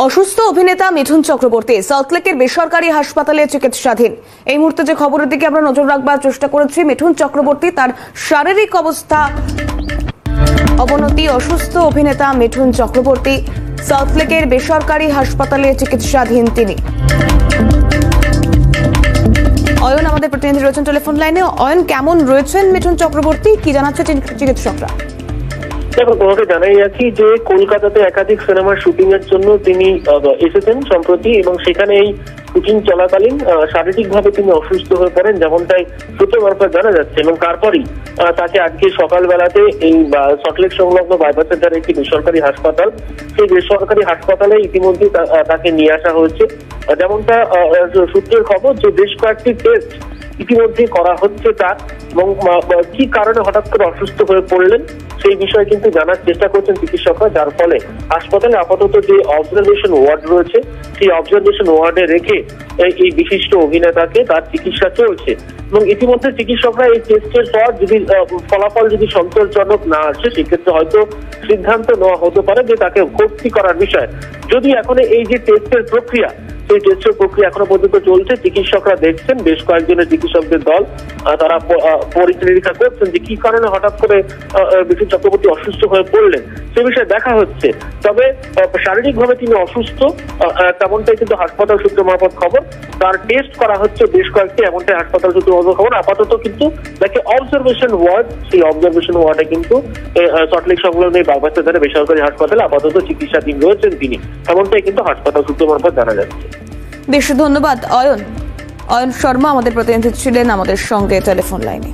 অসুস্থ অভিনেতা মিঠুন চক্রবর্তী সল্টলেকের বেসরকারি হাসপাতালে চিকিৎসাধীন। এই মুহূর্তে যে খবরের দিকে আমরা নজর রাখবার চেষ্টা করেছি, মিঠুন চক্রবর্তী তার শারীরিক অবস্থা অবনতি। অসুস্থ অভিনেতা মিঠুন চক্রবর্তী সল্টলেকের বেসরকারি হাসপাতালে চিকিৎসাধীন তিনি। অয়ন আমাদের প্রতিনিধি রয়েছেন টেলিফোন লাইনে। অয়ন, কেমন রয়েছেন মিঠুন চক্রবর্তী, কি জানাচ্ছে চিকিৎসকরা? দেখো, তোমাকে জানাই রাখি যে কলকাতাতে একাধিক সিনেমার শুটিং এর জন্য তিনি এসেছেন সম্প্রতি, এবং সেখানে এই শুটিং চলাকালীন শারীরিকভাবে তিনি অসুস্থ হয়ে পড়েন, যেমনটাই সূত্র মারফত জানা যাচ্ছে। এবং তারপরই তাকে আজকে সকালবেলাতে এই সল্টলেক সংলগ্ন বাইপাসের ধারে একটি বেসরকারি হাসপাতাল, সেই বেসরকারি হাসপাতালে ইতিমধ্যে তাকে নিয়ে আসা হয়েছে। যেমনটা সূত্রের খবর যে বেশ কয়েকটি টেস্ট ইতিমধ্যে করা হচ্ছে তার, এবং কি কারণে হঠাৎ করে অসুস্থ হয়ে পড়লেন সেই বিষয়ে কিন্তু জানার চেষ্টা করছেন চিকিৎসকরা, যার ফলে হাসপাতালে আপাতত যে অবজারভেশন ওয়ার্ড রয়েছে সেই অবজারভেশন ওয়ার্ডে রেখে এই বিশিষ্ট অভিনেতাকে তার চিকিৎসা চলছে। এবং ইতিমধ্যে চিকিৎসকরা এই টেস্টের পর যদি ফলাফল যদি সন্তোষজনক না আসে, সেক্ষেত্রে হয়তো সিদ্ধান্ত নেওয়া হতে পারে যে তাকে ভর্তি করার বিষয়। যদি এখন এই যে টেস্টের প্রক্রিয়া, সেই টেস্টের প্রক্রিয়া এখনো পর্যন্ত চলছে, চিকিৎসকরা দেখছেন, বেশ কয়েকজনের চিকিৎসকদের দল তারা পরীক্ষা নিরীক্ষা করছেন যে কি কারণে হঠাৎ করে মিঠুন চক্রবর্তী অসুস্থ হয়ে পড়লেন সে বিষয়ে দেখা হচ্ছে। তবে শারীরিকভাবে তিনি অসুস্থ তেমনটাই কিন্তু হাসপাতাল সূত্র মারফত খবর। তার টেস্ট করা হচ্ছে বেশ কয়েকটি, এমনটাই হাসপাতাল সূত্র মারফত খবর। আপাতত কিন্তু তাকে অবজারভেশন ওয়ার্ড, সেই অবজারভেশন ওয়ার্ডে কিন্তু সল্টলেক সংলগ্ন এই বাইপাসের ধারে বেসরকারি হাসপাতালে আপাতত চিকিৎসাধীন রয়েছেন তিনি, এমনটাই কিন্তু হাসপাতাল সূত্র মারফত জানা যাচ্ছে। বেশ ধন্যবাদ অয়ন শর্মা আমাদের প্রতিনিধি ছিলেন আমাদের সঙ্গে টেলিফোন লাইনে।